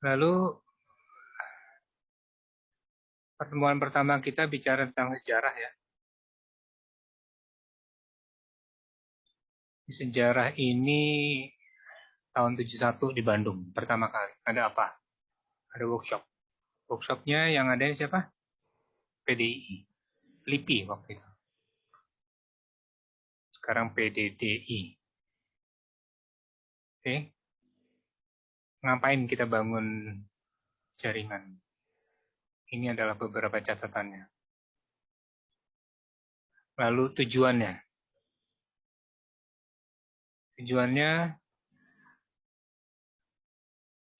Lalu pertemuan pertama kita bicara tentang sejarah ya. Di sejarah ini tahun 71 di Bandung pertama kali. Ada apa? Ada workshop. Workshopnya yang ada siapa? PDI. LIPI waktu itu. Sekarang PDDI. Oke. Ngapain kita bangun jaringan? Ini adalah beberapa catatannya. Lalu tujuannya. Tujuannya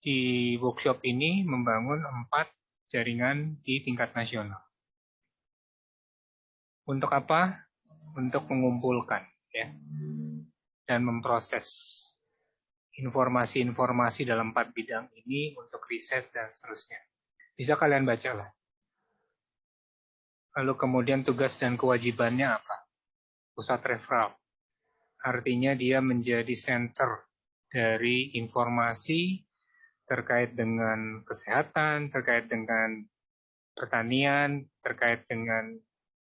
di workshop ini membangun 4 jaringan di tingkat nasional. Untuk apa? Untuk mengumpulkan ya dan memproses informasi-informasi dalam 4 bidang ini untuk riset dan seterusnya. Bisa kalian baca lah. Lalu kemudian tugas dan kewajibannya apa? Pusat referral. Artinya dia menjadi center dari informasi terkait dengan kesehatan, terkait dengan pertanian, terkait dengan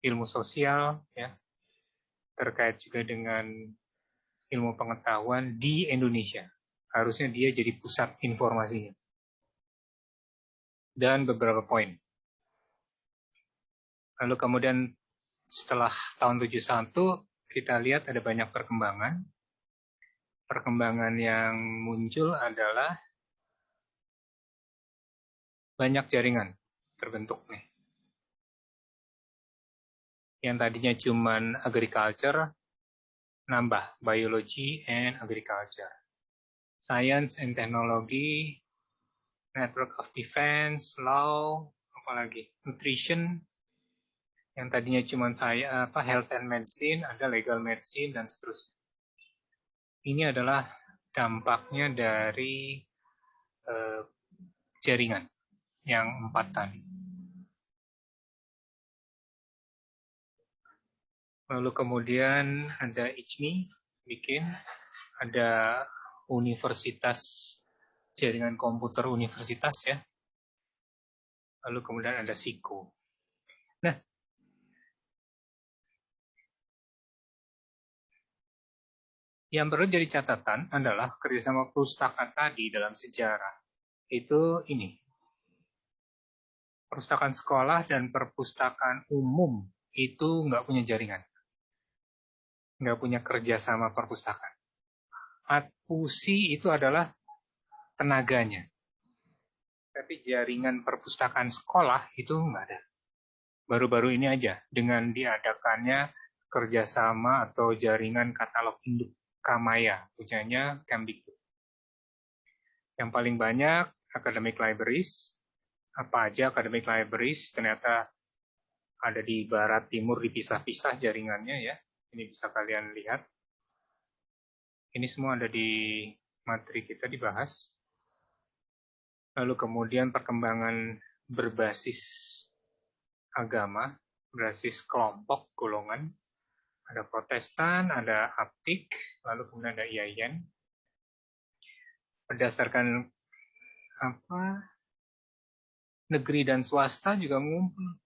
ilmu sosial, ya, terkait juga dengan ilmu pengetahuan di Indonesia. Harusnya dia jadi pusat informasinya. Dan beberapa poin. Lalu kemudian setelah tahun 71, kita lihat ada banyak perkembangan. Perkembangan yang muncul adalah banyak jaringan terbentuk nih. Yang tadinya cuman agriculture, nambah biology and agriculture. Science and technology, network of defense, law, apalagi nutrition, yang tadinya cuma health and medicine, ada legal medicine dan seterusnya. Ini adalah dampaknya dari jaringan yang 4 tadi. Lalu kemudian ada ICMI bikin, ada universitas, jaringan komputer universitas ya. Lalu kemudian ada SIKO. Nah, yang perlu jadi catatan adalah kerjasama pustaka tadi dalam sejarah. Itu ini. Perpustakaan sekolah dan perpustakaan umum itu nggak punya jaringan. Nggak punya kerjasama perpustakaan. Adpusi itu adalah tenaganya. Tapi jaringan perpustakaan sekolah itu nggak ada. Baru-baru ini aja dengan diadakannya kerjasama atau jaringan katalog induk Kamaya, punyanya Kemdikbud. Yang paling banyak academic libraries. Apa aja academic libraries? Ternyata ada di barat timur dipisah-pisah jaringannya ya. Ini bisa kalian lihat. Ini semua ada di materi kita dibahas. Lalu kemudian perkembangan berbasis agama, berbasis kelompok, golongan. Ada Protestan, ada Aptik, lalu kemudian ada IAIN. Berdasarkan negeri dan swasta juga mengumpul.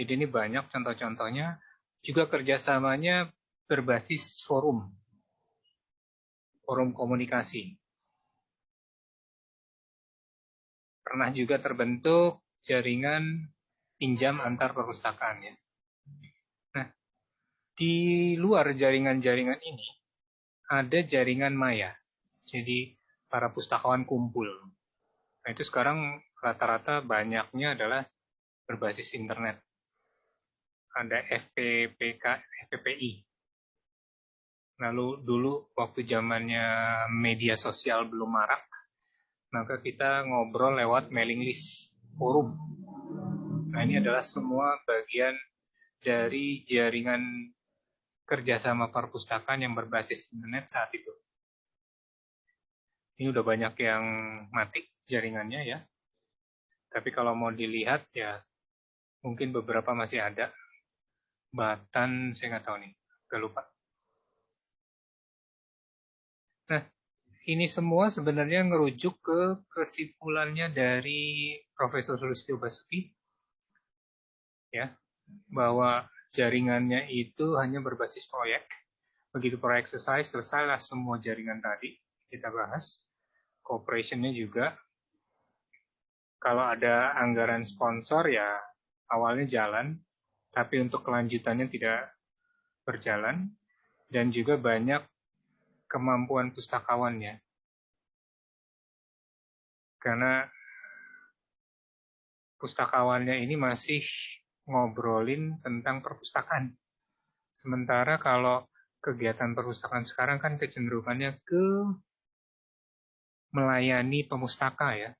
Jadi ini banyak contoh-contohnya. Juga kerjasamanya berbasis forum komunikasi. Pernah juga terbentuk jaringan pinjam antar perpustakaan ya. Nah, di luar jaringan-jaringan ini ada jaringan maya. Jadi para pustakawan kumpul. Nah, itu sekarang rata-rata banyaknya adalah berbasis internet. Ada FPPI. Lalu dulu waktu zamannya media sosial belum marak, maka kita ngobrol lewat mailing list forum. Nah, ini adalah semua bagian dari jaringan kerjasama perpustakaan yang berbasis internet saat itu. Ini udah banyak yang mati jaringannya ya. Tapi kalau mau dilihat ya mungkin beberapa masih ada. Batan saya nggak tahu nih, udah lupa. Nah, ini semua sebenarnya ngerujuk ke kesimpulannya dari Profesor Sulistyo Basuki, ya, bahwa jaringannya itu hanya berbasis proyek. Begitu proyek selesai, selesailah semua jaringan tadi kita bahas. Cooperation-nya juga. Kalau ada anggaran sponsor ya awalnya jalan, tapi untuk kelanjutannya tidak berjalan, dan juga banyak kemampuan pustakawannya. Karena pustakawannya ini masih ngobrolin tentang perpustakaan. Sementara kalau kegiatan perpustakaan sekarang kan kecenderungannya ke melayani pemustaka ya.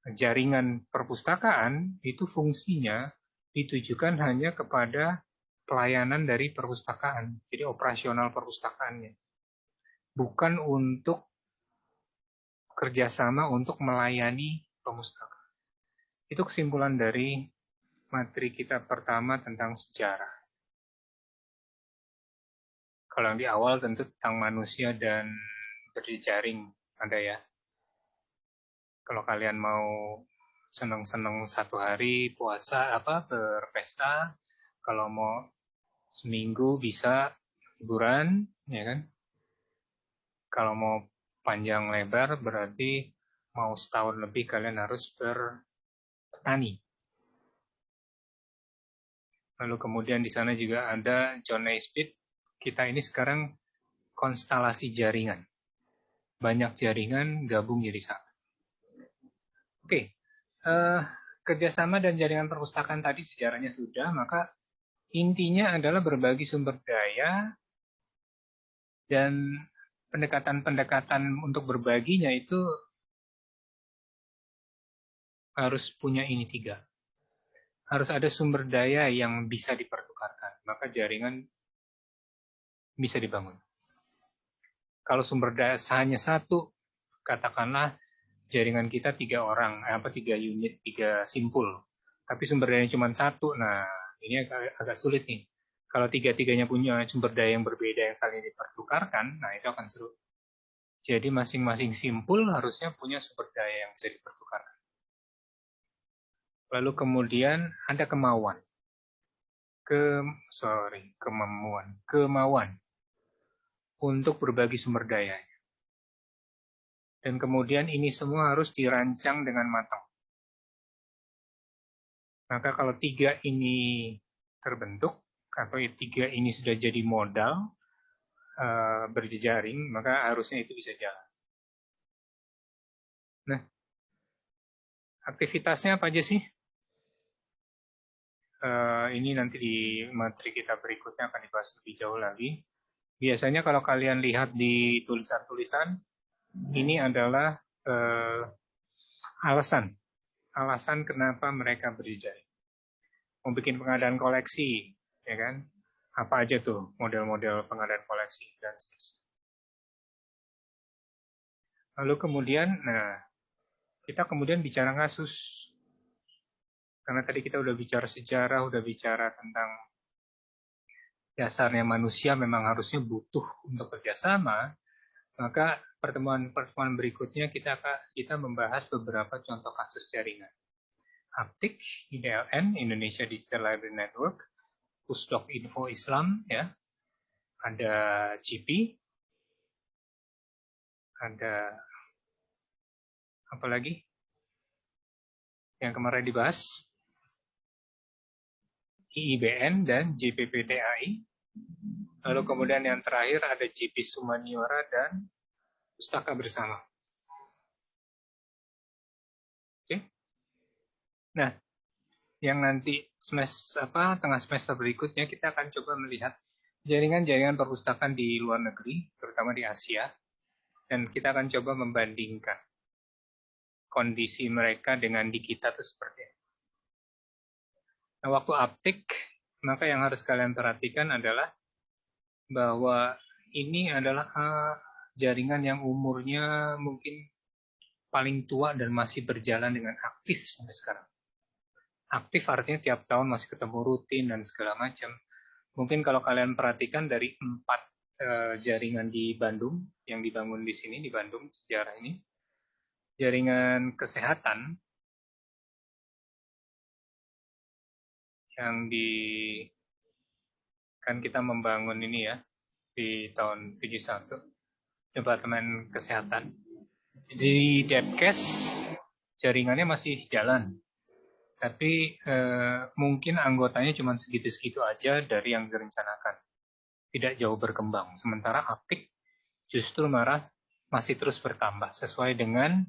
Jaringan perpustakaan itu fungsinya ditujukan hanya kepada pelayanan dari perpustakaan. Jadi operasional perpustakaannya. Bukan untuk kerjasama untuk melayani pemustaka. Itu kesimpulan dari materi kita pertama tentang sejarah. Kalau yang di awal tentu tentang manusia dan berjejaring ada ya. Kalau kalian mau seneng-seneng satu hari puasa berpesta, kalau mau seminggu bisa liburan, ya kan? Kalau mau panjang lebar berarti mau setahun lebih kalian harus bertani. Lalu kemudian di sana juga ada John Naisbitt. Kita ini sekarang konstelasi jaringan. Banyak jaringan gabung jadi satu. Oke, kerjasama dan jaringan perpustakaan tadi sejarahnya sudah, maka intinya adalah berbagi sumber daya dan pendekatan-pendekatan untuk berbaginya itu harus punya ini tiga. Harus ada sumber daya yang bisa dipertukarkan, maka jaringan bisa dibangun. Kalau sumber daya hanya satu, katakanlah jaringan kita 3 orang, 3 unit, 3 simpul. Tapi sumber dayanya cuma satu, nah ini agak sulit nih. Kalau tiga-tiganya punya sumber daya yang berbeda yang saling dipertukarkan, nah itu akan seru. Jadi masing-masing simpul harusnya punya sumber daya yang bisa dipertukarkan. Lalu kemudian ada kemauan. Kemauan untuk berbagi sumber daya. Dan kemudian ini semua harus dirancang dengan matang. Maka kalau tiga ini terbentuk, atau tiga ini sudah jadi modal berjejaring, maka harusnya itu bisa jalan. Nah, aktivitasnya apa aja sih? Ini nanti di materi kita berikutnya akan dibahas lebih jauh lagi. Biasanya kalau kalian lihat di tulisan-tulisan, ini adalah alasan kenapa mereka berjejaring. Mau bikin pengadaan koleksi, ya kan? Apa aja tuh model-model pengadaan koleksi dan seterusnya. Lalu kemudian, kita kemudian bicara kasus. Karena tadi kita udah bicara sejarah, udah bicara tentang dasarnya manusia memang harusnya butuh untuk kerjasama, maka pertemuan berikutnya kita membahas beberapa contoh kasus jaringan. Aptik, IDLN, Indonesia Digital Library Network, Pusdok Info Islam, ya, ada GP, ada apa lagi yang kemarin dibahas, IIBN dan JPPTAI. Lalu kemudian yang terakhir ada JP Sumaniora dan Pustaka Bersama. Oke. Nah, yang nanti tengah semester berikutnya kita akan coba melihat jaringan-jaringan perpustakaan di luar negeri, terutama di Asia, dan kita akan coba membandingkan kondisi mereka dengan di kita itu seperti apa. Nah, waktu Aptik, maka yang harus kalian perhatikan adalah bahwa ini adalah jaringan yang umurnya mungkin paling tua dan masih berjalan dengan aktif sampai sekarang. Aktif artinya tiap tahun masih ketemu rutin dan segala macam. Mungkin kalau kalian perhatikan dari 4 jaringan di Bandung, yang dibangun di sini, di Bandung, sejarah ini. Jaringan kesehatan yang kan kita membangun ini ya, di tahun 71, Departemen Kesehatan. Di Depkes, jaringannya masih jalan. Tapi mungkin anggotanya cuma segitu-segitu aja dari yang direncanakan. Tidak jauh berkembang. Sementara Aptik justru masih terus bertambah sesuai dengan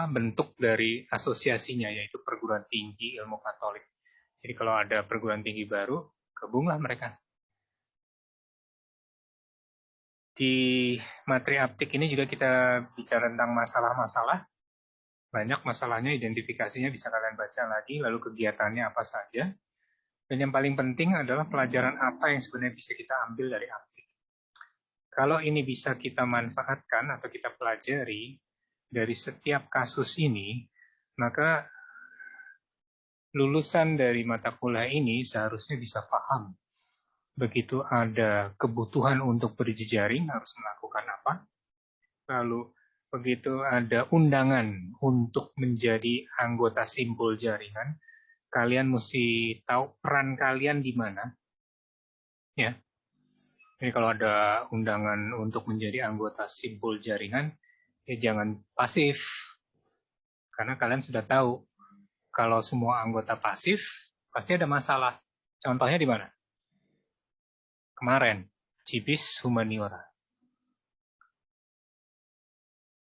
bentuk dari asosiasinya, yaitu perguruan tinggi ilmu Katolik. Jadi kalau ada perguruan tinggi baru, gabunglah mereka. Di materi Aptik ini juga kita bicara tentang masalah-masalah. Banyak masalahnya, identifikasinya bisa kalian baca lagi, lalu kegiatannya apa saja. Dan yang paling penting adalah pelajaran apa yang sebenarnya bisa kita ambil dari Aptik. Kalau ini bisa kita manfaatkan atau kita pelajari dari setiap kasus ini, maka lulusan dari mata kuliah ini seharusnya bisa paham. Begitu ada kebutuhan untuk berjejaring, harus melakukan apa. Lalu begitu ada undangan untuk menjadi anggota simpul jaringan, kalian mesti tahu peran kalian di mana. Ya. Jadi kalau ada undangan untuk menjadi anggota simpul jaringan, ya jangan pasif. Karena kalian sudah tahu, kalau semua anggota pasif, pasti ada masalah. Contohnya di mana? Kemarin, Cibis Humaniora.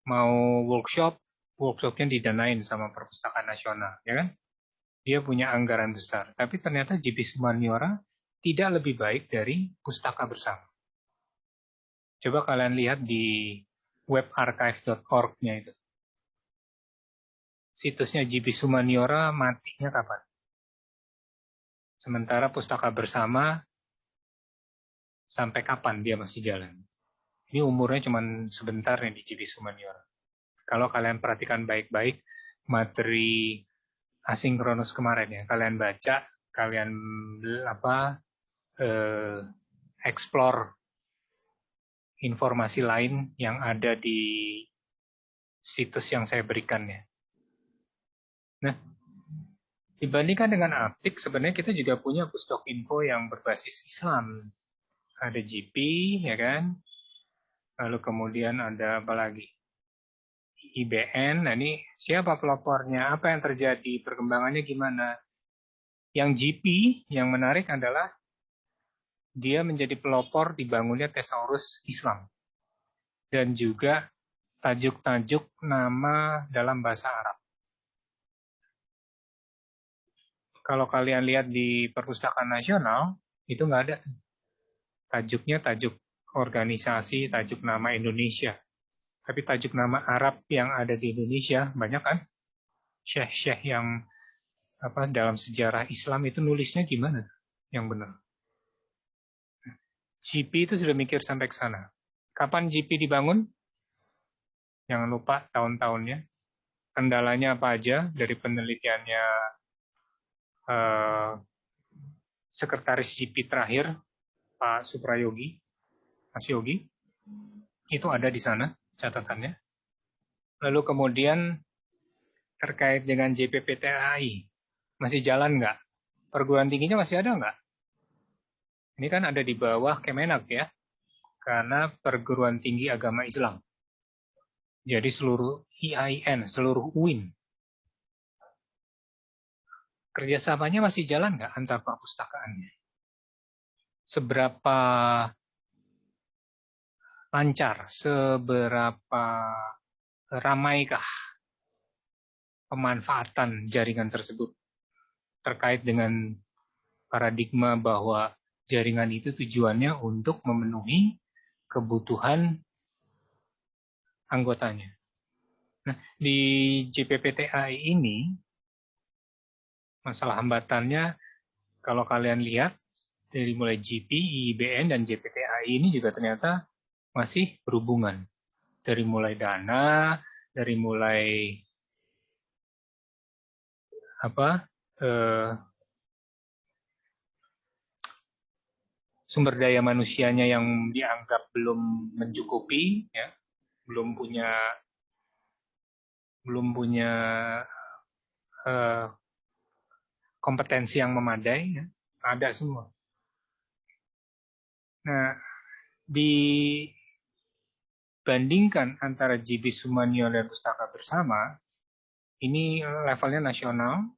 Mau workshopnya didanain sama Perpustakaan Nasional, ya kan? Dia punya anggaran besar. Tapi ternyata Cibis Humaniora tidak lebih baik dari Pustaka Bersama. Coba kalian lihat di webarchive.org-nya itu. Situsnya Cibis Humaniora matinya kapan? Sementara Pustaka Bersama sampai kapan dia masih jalan? Ini umurnya cuma sebentar nih di Cibis Humaniora. Kalau kalian perhatikan baik-baik materi asinkronus kemarin ya, kalian baca, kalian explore informasi lain yang ada di situs yang saya berikan ya. Nah, dibandingkan dengan Aptik, sebenarnya kita juga punya Pustok Info yang berbasis Islam. Ada GP, ya kan? Lalu kemudian ada apa lagi? IBN, nah ini siapa pelopornya, apa yang terjadi, perkembangannya gimana. Yang GP, yang menarik adalah dia menjadi pelopor dibangunnya Thesaurus Islam. Dan juga tajuk-tajuk nama dalam bahasa Arab. Kalau kalian lihat di Perpustakaan Nasional, itu nggak ada. Tajuknya tajuk organisasi, tajuk nama Indonesia. Tapi tajuk nama Arab yang ada di Indonesia, banyak kan? Syekh-syekh yang dalam sejarah Islam itu nulisnya gimana? Yang benar. GP itu sudah mikir sampai ke sana. Kapan GP dibangun? Jangan lupa tahun-tahunnya. Kendalanya apa aja dari penelitiannya sekretaris GP terakhir, Pak Suprayogi, Mas Yogi. Itu ada di sana catatannya. Lalu kemudian terkait dengan JPPTAI, masih jalan nggak? Perguruan tingginya masih ada nggak? Ini kan ada di bawah Kemenak ya, karena perguruan tinggi agama Islam. Jadi seluruh IAIN, seluruh UIN. Kerjasamanya masih jalan nggak antar perpustakaannya? Seberapa lancar, seberapa ramaikah pemanfaatan jaringan tersebut terkait dengan paradigma bahwa jaringan itu tujuannya untuk memenuhi kebutuhan anggotanya. Nah, di JPPTAI ini, masalah hambatannya, kalau kalian lihat, dari mulai GP, IIBN, dan JPTAI ini juga ternyata masih berhubungan. Dari mulai dana, dari mulai sumber daya manusianya yang dianggap belum mencukupi, ya, belum punya kompetensi yang memadai, ya, ada semua. Nah, dibandingkan antara JB Sumanyo dan Pustaka Bersama, ini levelnya nasional.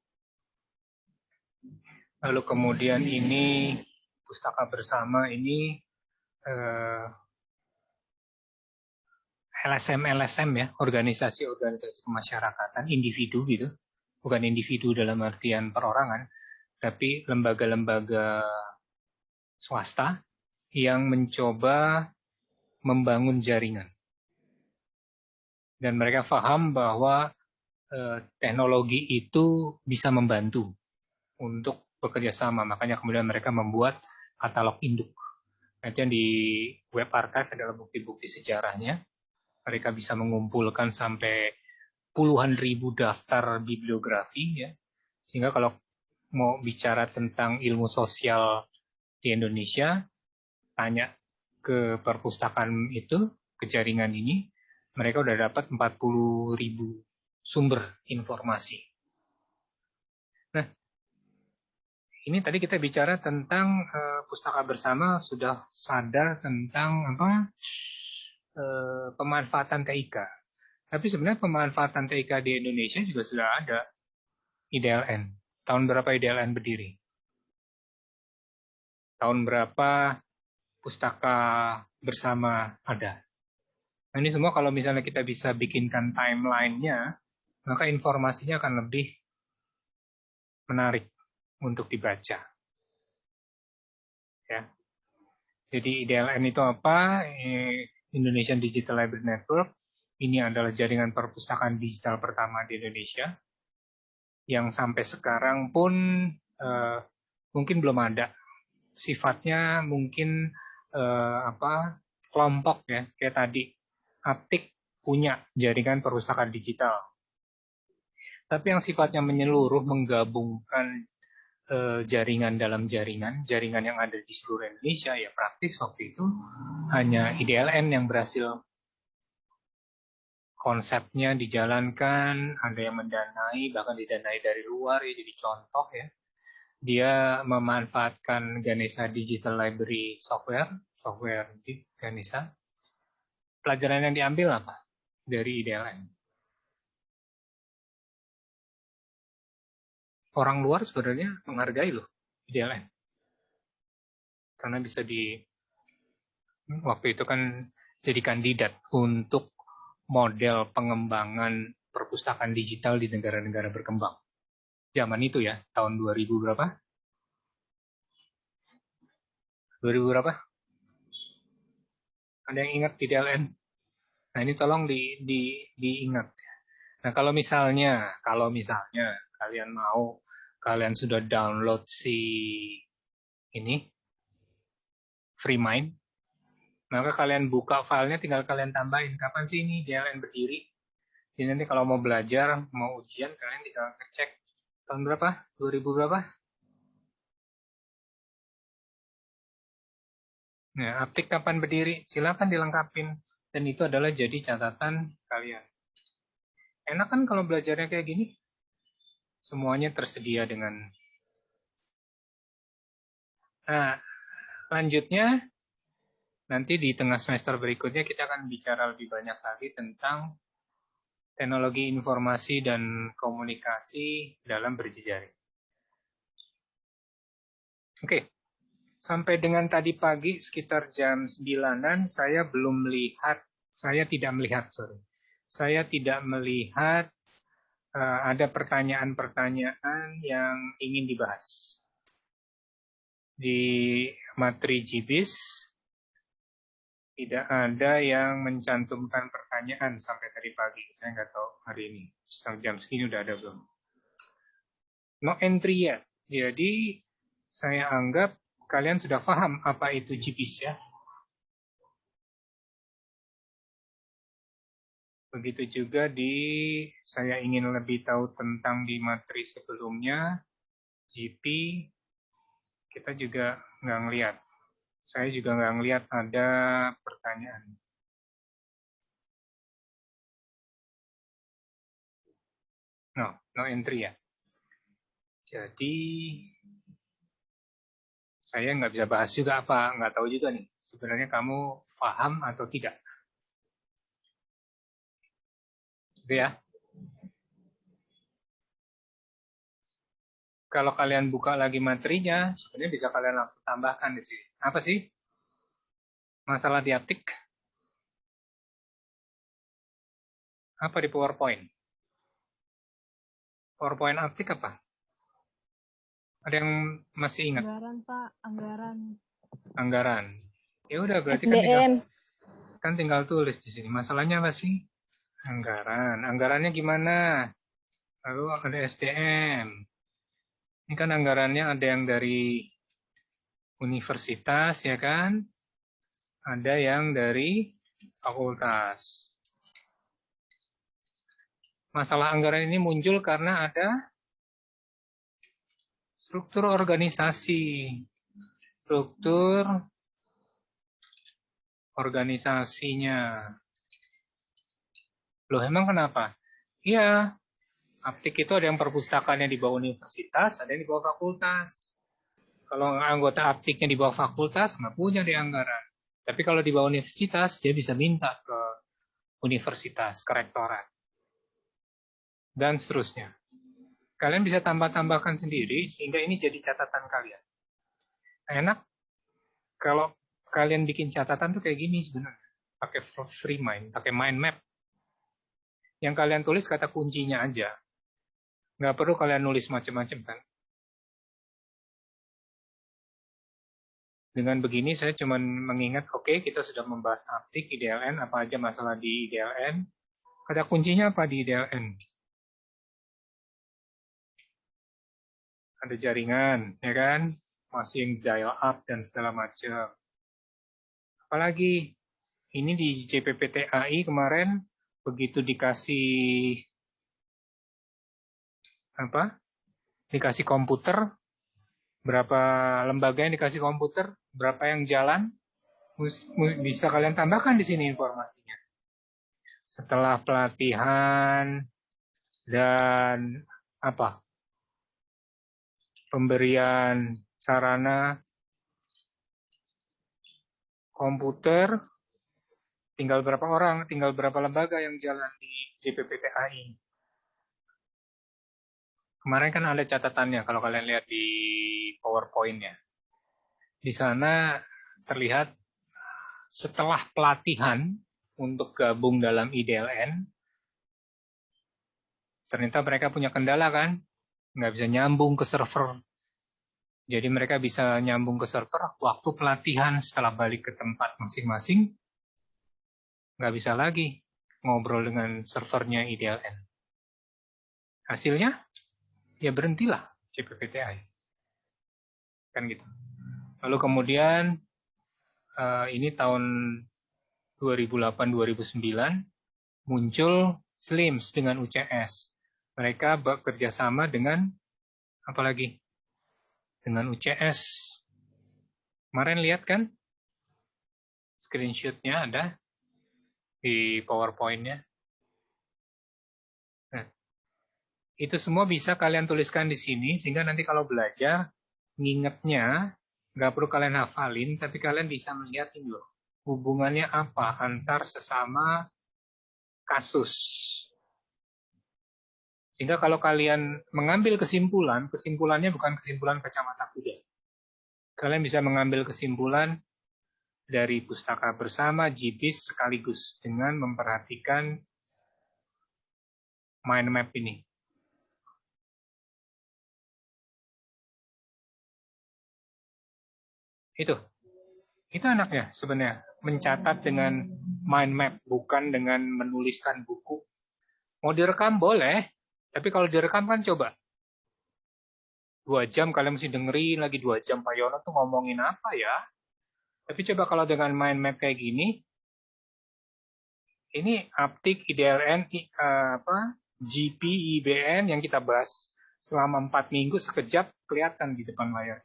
Lalu kemudian ini Pustaka Bersama ini LSM ya, organisasi kemasyarakatan, individu gitu. Bukan individu dalam artian perorangan, tapi lembaga-lembaga swasta yang mencoba membangun jaringan. Dan mereka paham bahwa teknologi itu bisa membantu untuk bekerja sama. Makanya kemudian mereka membuat katalog induk. Itu yang di Web Archive adalah bukti-bukti sejarahnya. Mereka bisa mengumpulkan sampai puluhan ribu daftar bibliografi, ya. Sehingga kalau mau bicara tentang ilmu sosial di Indonesia, tanya ke perpustakaan itu, ke jaringan ini, mereka udah dapat 40.000 sumber informasi. Nah, ini tadi kita bicara tentang Pustaka Bersama sudah sadar tentang pemanfaatan TIK. Tapi sebenarnya pemanfaatan TIK di Indonesia juga sudah ada. IDLN. Tahun berapa IDLN berdiri? Tahun berapa Pustaka Bersama ada? Nah, ini semua kalau misalnya kita bisa bikinkan timeline-nya, maka informasinya akan lebih menarik untuk dibaca. Ya. Jadi IDLN itu apa? Indonesian Digital Library Network. Ini adalah jaringan perpustakaan digital pertama di Indonesia yang sampai sekarang pun mungkin belum ada. Sifatnya mungkin kelompok ya, kayak tadi Aptik punya jaringan perpustakaan digital. Tapi yang sifatnya menyeluruh, menggabungkan jaringan dalam jaringan yang ada di seluruh Indonesia, ya praktis waktu itu hanya IDLN yang berhasil konsepnya dijalankan, ada yang mendanai, bahkan didanai dari luar, ya jadi contoh ya. Dia memanfaatkan Ganesha Digital Library software di Ganesha. Pelajaran yang diambil apa dari IDLN? Orang luar sebenarnya menghargai loh IDLN. Karena bisa waktu itu kan jadi kandidat untuk model pengembangan perpustakaan digital di negara-negara berkembang. Zaman itu ya, tahun 2000 berapa? 2000 berapa? Ada yang ingat IDLN? Nah, ini tolong diingat. Nah, kalau misalnya kalian sudah download si ini FreeMind, maka kalian buka filenya, tinggal kalian tambahin kapan sih ini DLN berdiri. Jadi nanti kalau mau belajar, mau ujian, kalian tinggal ngecek tahun berapa, 2000 berapa. Nah, Aptik kapan berdiri, silakan dilengkapin. Dan itu adalah jadi catatan kalian. Enak kan kalau belajarnya kayak gini? Semuanya tersedia dengan... Nah, lanjutnya, nanti di tengah semester berikutnya kita akan bicara lebih banyak lagi tentang teknologi informasi dan komunikasi dalam berjejaring. Oke, sampai dengan tadi pagi sekitar jam 9-an saya tidak melihat ada pertanyaan-pertanyaan yang ingin dibahas. Di materi JIBIS tidak ada yang mencantumkan pertanyaan sampai tadi pagi. Saya nggak tahu hari ini. Jam segini udah ada belum? No entry yet. Jadi saya anggap kalian sudah paham apa itu JIBIS ya. Begitu juga saya ingin lebih tahu tentang di materi sebelumnya, GP, kita juga nggak ngeliat. Saya juga nggak ngelihat ada pertanyaan. No entry ya. Jadi saya nggak bisa bahas juga apa, nggak tahu juga nih. Sebenarnya kamu paham atau tidak? Gitu ya. Kalau kalian buka lagi materinya, sebenarnya bisa kalian langsung tambahkan di sini. Apa sih masalah di Aptik? Apa di PowerPoint? PowerPoint Aptik apa? Ada yang masih ingat? Anggaran, Pak. Anggaran. Anggaran. Ya udah, berarti SDM. kan tinggal tulis di sini. Masalahnya apa sih? Anggaran. Anggarannya gimana? Lalu ada SDM. Ini kan anggarannya ada yang dari universitas, ya kan? Ada yang dari fakultas. Masalah anggaran ini muncul karena ada struktur organisasi. Struktur organisasinya. Loh, emang kenapa? Iya, Aptik itu ada yang perpustakaannya di bawah universitas, ada yang di bawah fakultas. Kalau anggota Aptiknya di bawah fakultas, nggak punya di anggaran. Tapi kalau di bawah universitas, dia bisa minta ke universitas, ke rektorat. Dan seterusnya. Kalian bisa tambah-tambahkan sendiri, sehingga ini jadi catatan kalian. Enak kalau kalian bikin catatan tuh kayak gini sebenarnya. Pakai free mind, pakai mind map. Yang kalian tulis kata kuncinya aja. Nggak perlu kalian nulis macam-macam kan. Dengan begini saya cuma mengingat, oke, kita sudah membahas Aptik, IDLN, apa aja masalah di IDLN. Kata kuncinya apa di IDLN? Ada jaringan, ya kan? Masih yang dial up dan segala macam. Apalagi ini di JPPTAI kemarin begitu dikasih apa? Dikasih komputer, berapa lembaga yang dikasih komputer, berapa yang jalan, bisa kalian tambahkan di sini informasinya. Setelah pelatihan dan apa? Pemberian sarana komputer, tinggal berapa orang, tinggal berapa lembaga yang jalan di JPPTAI. Kemarin kan ada catatannya kalau kalian lihat di PowerPoint-nya. Di sana terlihat setelah pelatihan untuk gabung dalam IDLN, ternyata mereka punya kendala kan, nggak bisa nyambung ke server. Jadi mereka bisa nyambung ke server waktu pelatihan setelah balik ke tempat masing-masing, nggak bisa lagi ngobrol dengan servernya IDLN. Hasilnya, ya berhentilah JPPTI. Kan gitu. Lalu kemudian, ini tahun 2008-2009, muncul SLIMS dengan UCS. Mereka bekerja sama dengan, apalagi? Dengan UCS. Kemarin lihat kan? Screenshot-nya ada di PowerPoint-nya. Nah, itu semua bisa kalian tuliskan di sini, sehingga nanti kalau belajar, ngingetnya, nggak perlu kalian hafalin, tapi kalian bisa melihat ini loh. Hubungannya apa antar sesama kasus. Sehingga kalau kalian mengambil kesimpulan, kesimpulannya bukan kesimpulan kacamata kuda. Kalian bisa mengambil kesimpulan dari pustaka bersama, GBIS sekaligus dengan memperhatikan mind map ini. Itu anaknya sebenarnya, mencatat dengan mind map, bukan dengan menuliskan buku. Mau direkam boleh, tapi kalau direkam kan coba 2 jam kalian mesti dengerin lagi 2 jam Pak Yono tuh ngomongin apa ya. Tapi coba kalau dengan mind map kayak gini, ini Aptik, IDLN, GP, IBN yang kita bahas selama 4 minggu sekejap kelihatan di depan layar.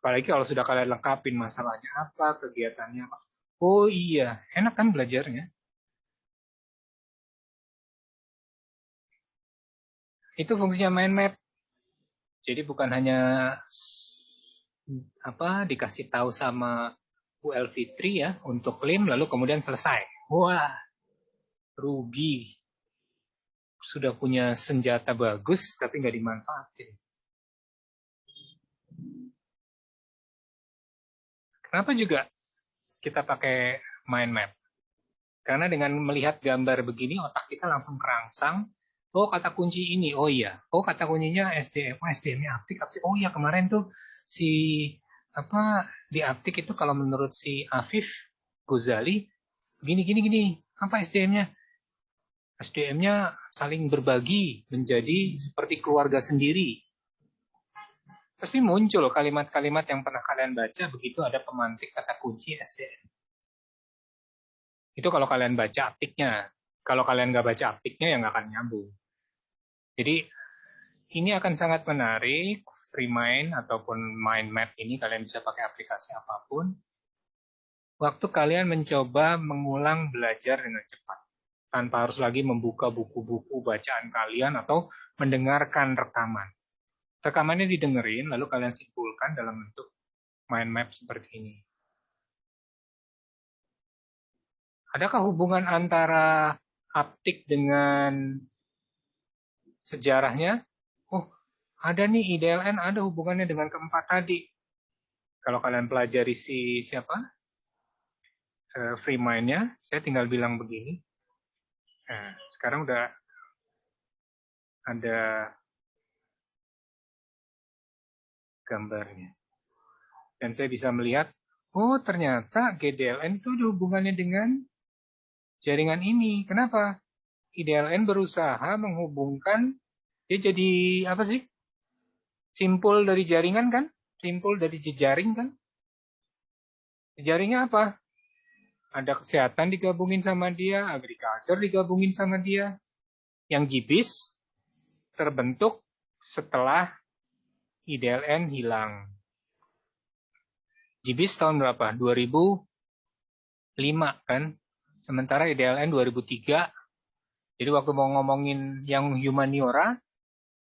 Apalagi kalau sudah kalian lengkapin masalahnya apa, kegiatannya apa. Oh iya, enak kan belajarnya? Itu fungsinya mind map. Jadi bukan hanya dikasih tahu sama Bu Elfitri ya untuk klaim lalu kemudian selesai. Wah, rugi. Sudah punya senjata bagus tapi nggak dimanfaatin. Kenapa juga kita pakai mind map? Karena dengan melihat gambar begini otak kita langsung kerangsang. Oh kata kunci ini, oh iya. Oh kata kuncinya SDM, SDM-nya aptik. Oh iya kemarin tuh si di aptik itu kalau menurut si Afif Ghazali gini gini gini. Apa SDM-nya? SDM-nya saling berbagi menjadi seperti keluarga sendiri. Pasti muncul kalimat-kalimat yang pernah kalian baca begitu ada pemantik kata kunci SDM. Itu kalau kalian baca aptiknya. Kalau kalian nggak baca aptiknya ya nggak akan nyambung. Jadi ini akan sangat menarik, FreeMind ataupun mind map ini kalian bisa pakai aplikasi apapun. Waktu kalian mencoba mengulang belajar dengan cepat. Tanpa harus lagi membuka buku-buku bacaan kalian atau mendengarkan rekaman. Rekamannya didengerin, lalu kalian simpulkan dalam bentuk mind map seperti ini. Adakah hubungan antara aptik dengan sejarahnya? Oh, ada nih IDLN, ada hubungannya dengan keempat tadi. Kalau kalian pelajari free mind-nya, saya tinggal bilang begini. Nah, sekarang udah ada gambarnya. Dan saya bisa melihat, oh ternyata GDLN itu ada hubungannya dengan jaringan ini. Kenapa? IDLN berusaha menghubungkan, dia jadi apa sih? Simpul dari jaringan kan? Simpul dari jejaring kan? Jejaringnya apa? Ada kesehatan digabungin sama dia, agriculture digabungin sama dia. Yang GBIS terbentuk setelah IDLN hilang. GBIS tahun berapa? 2005 kan? Sementara IDLN 2003. Jadi waktu mau ngomongin yang humaniora,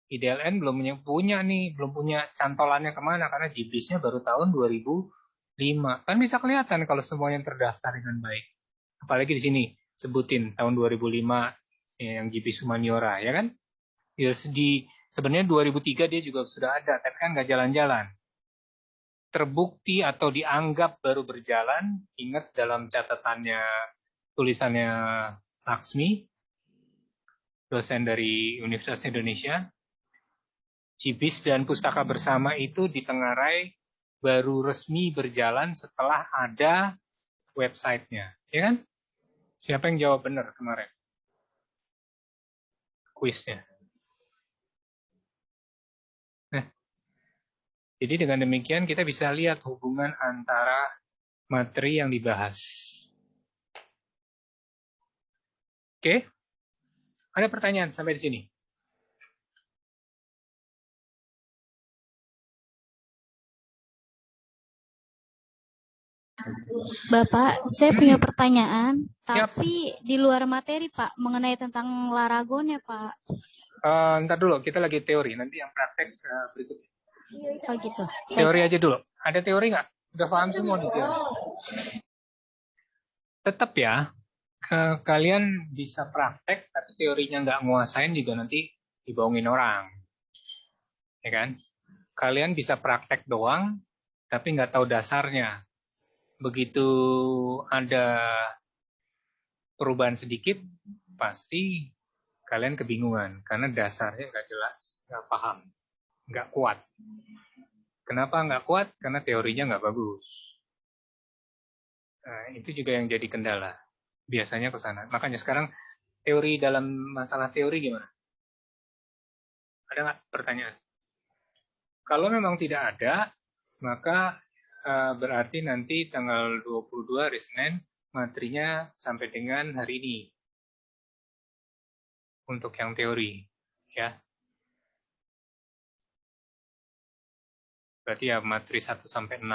IDLN belum punya cantolannya kemana karena GBIS-nya baru tahun 2005. Kan bisa kelihatan kalau semuanya terdaftar dengan baik. Apalagi di sini sebutin tahun 2005 yang GBIS humaniora, ya kan? Ya, sebenarnya 2003 dia juga sudah ada, tapi kan nggak jalan-jalan. Terbukti atau dianggap baru berjalan, ingat dalam catatannya, tulisannya Laksmi, dosen dari Universitas Indonesia, GBIS dan Pustaka Bersama itu di Tenggarai baru resmi berjalan setelah ada websitenya, ya kan? Siapa yang jawab benar kemarin? Kuisnya. Nah, jadi dengan demikian kita bisa lihat hubungan antara materi yang dibahas. Oke? Ada pertanyaan sampai di sini? Bapak, saya punya pertanyaan, tapi di luar materi, Pak, mengenai tentang Laragon ya, Pak. Ntar dulu, kita lagi teori. Nanti yang praktek berikutnya. Oh gitu. Teori aja dulu. Ada teori nggak? Udah paham semua nih teori? Tetap ya, kalian bisa praktek, tapi teorinya nggak nguasain juga nanti dibohongin orang. Ya kan? Kalian bisa praktek doang, tapi nggak tahu dasarnya. Begitu ada perubahan sedikit, pasti kalian kebingungan. Karena dasarnya nggak jelas, nggak paham, nggak kuat. Kenapa nggak kuat? Karena teorinya nggak bagus. Nah, itu juga yang jadi kendala. Biasanya ke sana. Makanya sekarang teori dalam masalah teori gimana? Ada nggak pertanyaan? Kalau memang tidak ada, maka berarti nanti tanggal 22 hari Senin materinya sampai dengan hari ini. Untuk yang teori. Ya. Berarti ya materi 1 sampai 6.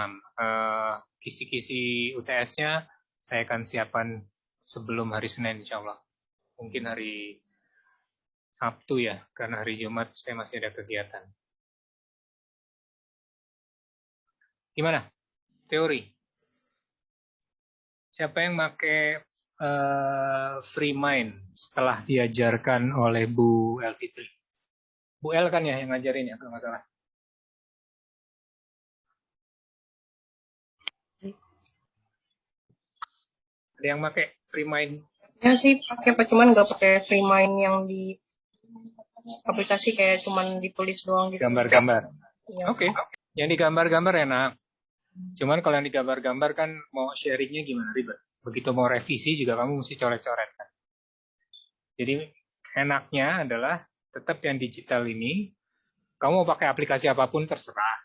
Kisi-kisi UTS-nya saya akan siapkan sebelum hari Senin insya Allah. Mungkin hari Sabtu ya, karena hari Jumat saya masih ada kegiatan. Gimana? Teori. Siapa yang pakai free mind setelah diajarkan oleh Bu Elfitri? Bu El kan ya yang ngajarin ya, kalau nggak salah. Ada yang pakai free mind? Ya sih pakai, cuman nggak pakai free mind yang di aplikasi, kayak cuman ditulis doang gitu. Gambar-gambar. Ya. Oke. Yang digambar-gambar enak. Cuman kalau yang digambar-gambar kan mau sharingnya gimana, ribet. Begitu mau revisi juga kamu mesti coret-coret kan. Jadi enaknya adalah tetap yang digital ini, kamu mau pakai aplikasi apapun terserah.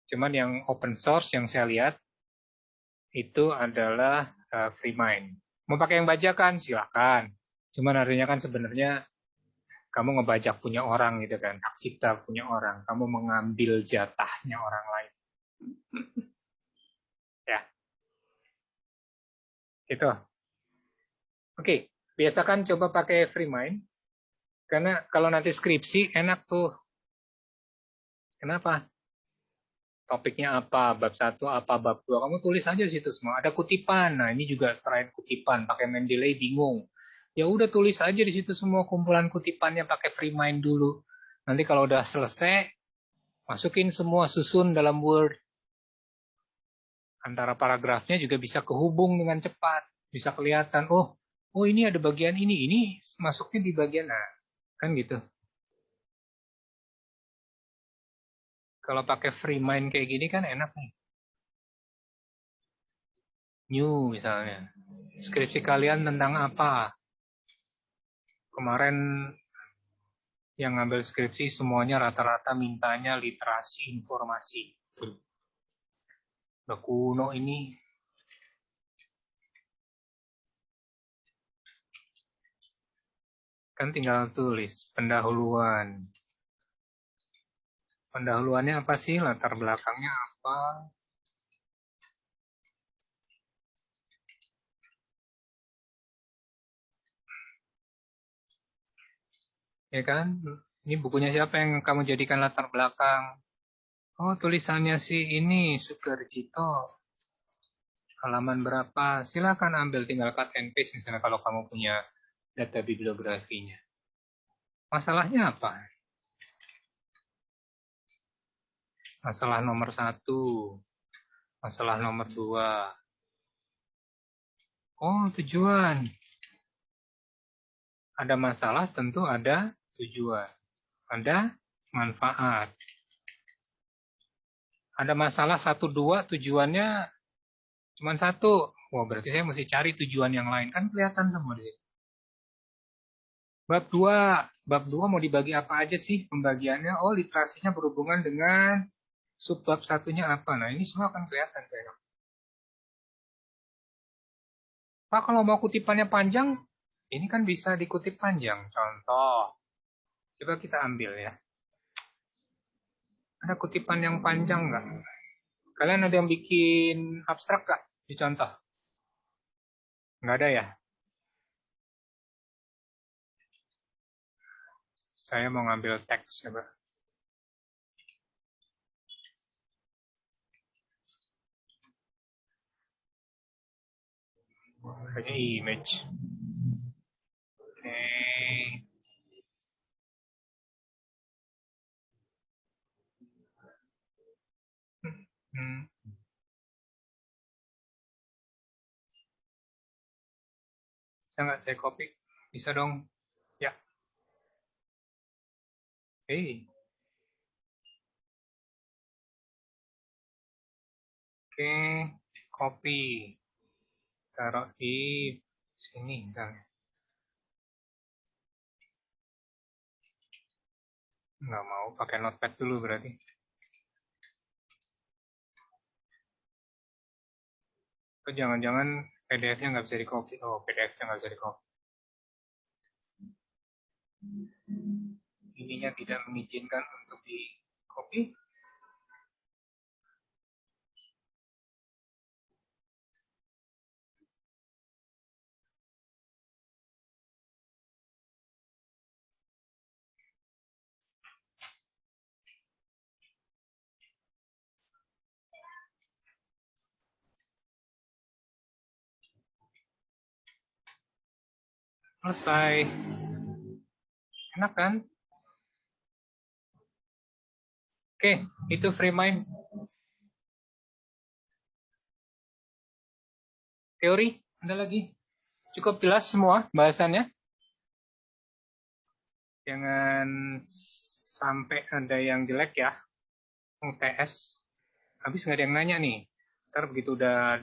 Cuman yang open source yang saya lihat itu adalah free mind. Mau pakai yang bajakan silahkan. Cuman artinya kan sebenarnya kamu ngebajak punya orang gitu kan, hak cipta punya orang, kamu mengambil jatahnya orang lain. Ya, gitu. Oke, biasakan coba pakai free mind, karena kalau nanti skripsi enak tuh. Kenapa? Topiknya apa, bab 1 apa, bab 2, kamu tulis aja di situ semua. Ada kutipan, nah ini juga selain kutipan, pakai Mendeley bingung. Ya udah tulis aja di situ semua kumpulan kutipannya pakai free mind dulu. Nanti kalau udah selesai, masukin semua, susun dalam Word. Antara paragrafnya juga bisa kehubung dengan cepat. Bisa kelihatan, oh ini ada bagian ini masuknya di bagian A. Kan gitu. Kalau pakai free mind kayak gini kan enak nih. New misalnya. Skripsi kalian tentang apa? Kemarin yang ngambil skripsi semuanya rata-rata mintanya literasi informasi. Udah kuno ini. Kan tinggal tulis pendahuluan. Pendahuluannya apa sih? Latar belakangnya apa? Ya kan? Ini bukunya siapa yang kamu jadikan latar belakang? Oh, tulisannya sih ini Sukarjito. Halaman berapa? Silakan ambil, tinggal cut and paste misalnya kalau kamu punya data bibliografinya. Masalahnya apa? Masalah nomor 1, masalah nomor 2. Oh, tujuan. Ada masalah tentu ada tujuan. Ada manfaat. Ada masalah 1, 2, tujuannya cuma 1. Wah, berarti saya mesti cari tujuan yang lain. Kan kelihatan semua di sini. Bab 2. Bab 2 mau dibagi apa aja sih pembagiannya? Oh, literasinya berhubungan dengan subbab satunya apa. Nah, ini semua akan kelihatan. Pak, kalau mau kutipannya panjang, ini kan bisa dikutip panjang. Contoh, coba kita ambil ya. Ada kutipan yang panjang nggak? Kalian ada yang bikin abstrak nggak? Dicontoh. Nggak ada ya? Saya mau ngambil teks, coba. Kayaknya image. Oke. Hmm. Bisa nggak saya copy? Bisa dong. Ya. Oke. Oke. Copy. Taruh di sini. Misalnya. Nggak mau pakai notepad dulu berarti. Atau jangan-jangan PDF-nya nggak bisa di-copy. Oh, PDF-nya nggak bisa di-copy. Ininya tidak mengizinkan untuk di-copy. Selesai. Enak kan? Oke, itu free mind. Teori, ada lagi? Cukup jelas semua bahasannya? Jangan sampai ada yang jelek ya. UTS. Habis nggak ada yang nanya nih. Ntar begitu udah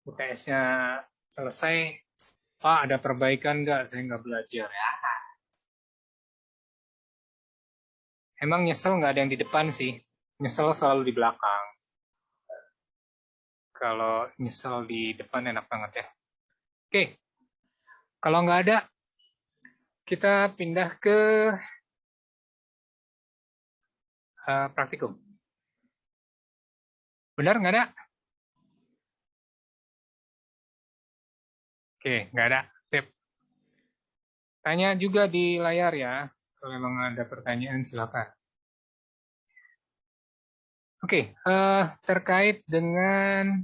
UTS-nya selesai, Pak ada perbaikan nggak? Saya nggak belajar ya. Emang nyesel nggak ada yang di depan sih. Nyesel selalu di belakang. Kalau nyesel di depan enak banget ya. Oke, kalau nggak ada, kita pindah ke praktikum. Benar nggak ada? Oke, nggak ada. Sip. Tanya juga di layar ya. Kalau memang ada pertanyaan, silakan. Oke, terkait dengan